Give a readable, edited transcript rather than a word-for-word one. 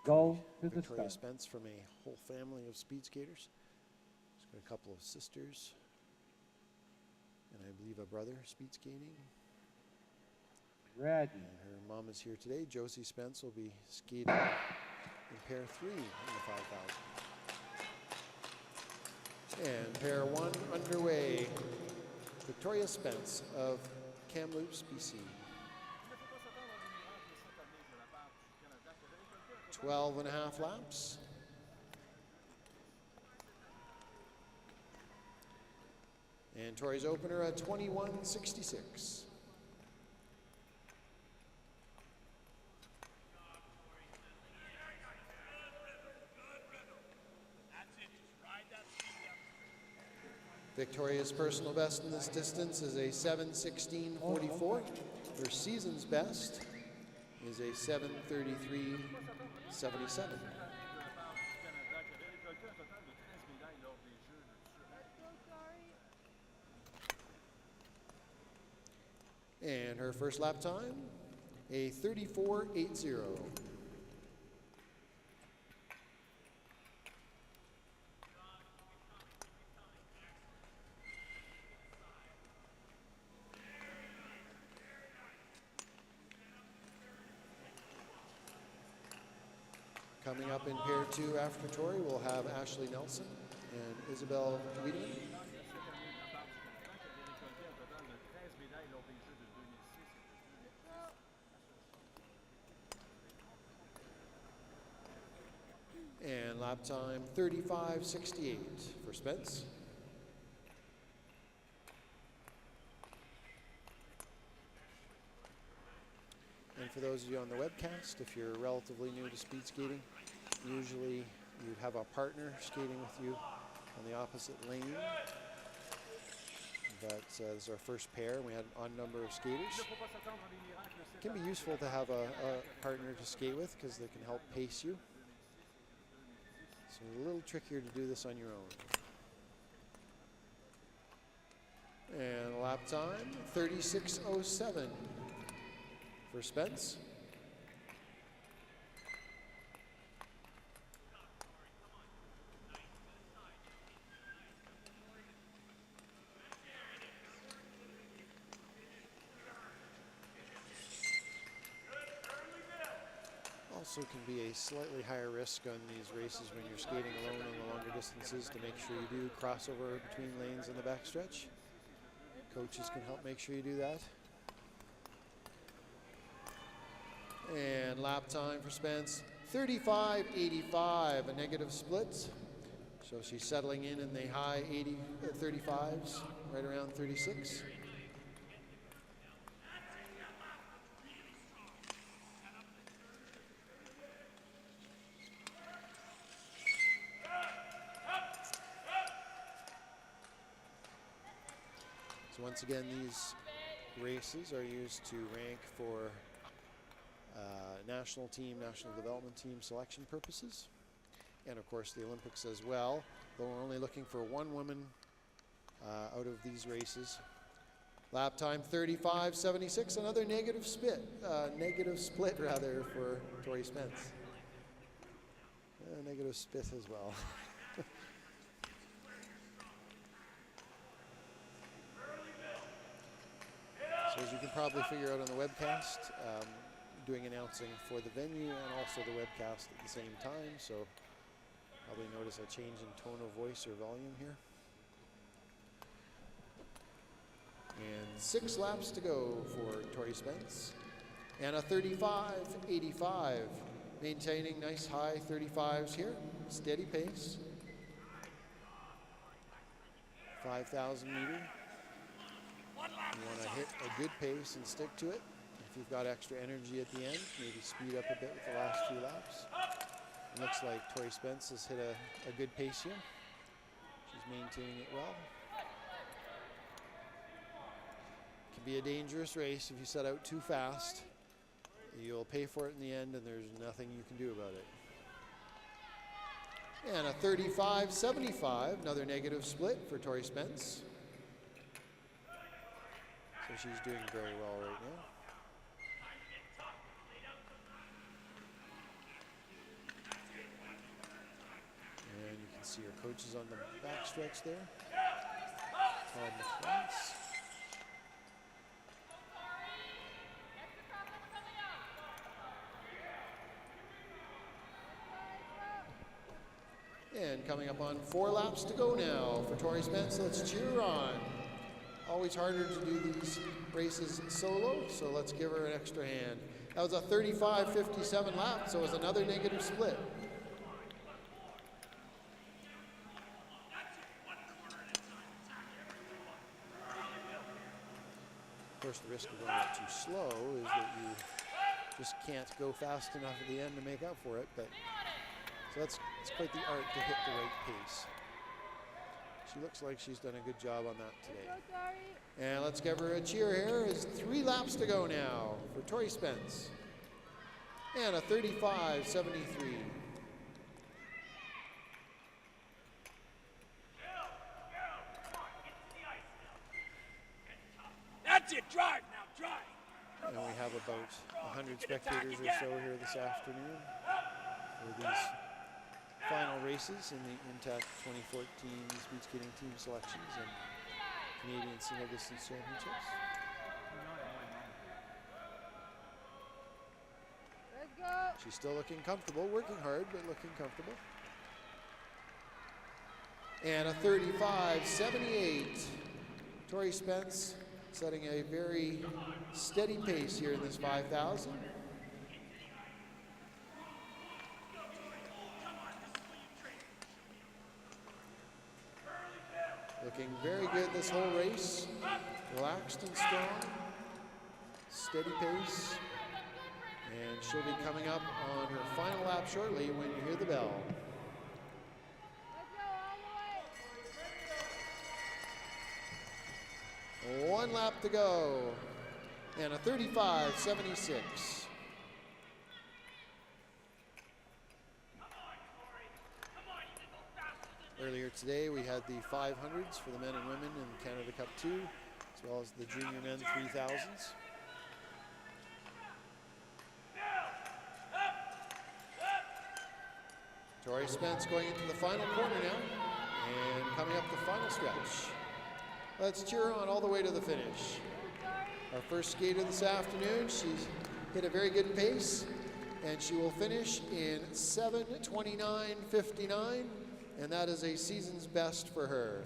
Go to the Victoria start. Spence from a whole family of speed skaters. She's got a couple of sisters, and I believe a brother speed skating. Ready. And her mom is here today. Josie Spence will be skating in pair 3 in the 5,000. And pair 1 underway. Victoria Spence of Kamloops, BC. 12.5 laps. And Tori's opener at 21:66. Victoria's personal best in this distance is a 7:16.44. Her season's best is a 7:33.77. And her first lap time, a 34.80. Coming up in pair 2 after Tori, we'll have Ashley Nelson and Isabel Wiedemann. And lap time 35:68 for Spence. And for those of you on the webcast, if you're relatively new to speed skating, usually you'd have a partner skating with you on the opposite lane. But this is our first pair, and we had an odd number of skaters. It can be useful to have a partner to skate with because they can help pace you. So a little trickier to do this on your own. And lap time, 36:07 for Spence. Also can be a slightly higher risk on these races when you're skating alone on the longer distances to make sure you do crossover between lanes in the backstretch. Coaches can help make sure you do that. And lap time for Spence, 35:85, a negative split. So she's settling in the high 35s, right around 36. So once again, these races are used to rank for national team, national development team selection purposes. And of course the Olympics as well, though we're only looking for one woman out of these races. Lap time 35:76, another negative split rather for Tori Spence. Negative split as well. So as you can probably figure out on the webcast, doing announcing for the venue and also the webcast at the same time, so probably notice a change in tone of voice or volume here. And 6 laps to go for Tori Spence. And a 35:85, maintaining nice high 35s here, steady pace. 5,000 meter. You want to hit a good pace and stick to it. If you've got extra energy at the end, maybe speed up a bit with the last few laps. It looks like Tori Spence has hit a good pace here. She's maintaining it well. It can be a dangerous race if you set out too fast. You'll pay for it in the end, and there's nothing you can do about it. And a 35:75, another negative split for Tori Spence. So she's doing very well right now. see her coaches on the backstretch there. Todd McClance. And coming up on 4 laps to go now for Tori Spence. Let's cheer her on. Always harder to do these races solo, so let's give her an extra hand. That was a 35:57 lap, so it was another negative split. Of course, the risk of going too slow is that you just can't go fast enough at the end to make up for it. But so it's quite the art to hit the right pace. She looks like she's done a good job on that today. And let's give her a cheer here. Is 3 laps to go now for Tori Spence. And a 35:73. That's it, drive now, drive. And we have about 100 spectators or so here this afternoon for these final races in the INTAC 2014 Speed Skating Team Selections and Canadian Single Distance Championships. Let's go. She's still looking comfortable, working hard, but looking comfortable. And a 35:78. Tori Spence setting a very steady pace here in this 5,000. Looking very good this whole race. Relaxed and strong. Steady pace. And she'll be coming up on her final lap shortly when you hear the bell. Let's go all the way. 1 lap to go. And a 35:76. Earlier today, we had the 500s for the men and women in Canada Cup 2, as well as the junior men 3000s. Tori Spence going into the final corner now, and coming up the final stretch. Let's cheer her on all the way to the finish. Our first skater this afternoon, she's hit a very good pace, and she will finish in 7:29:59. And that is a season's best for her.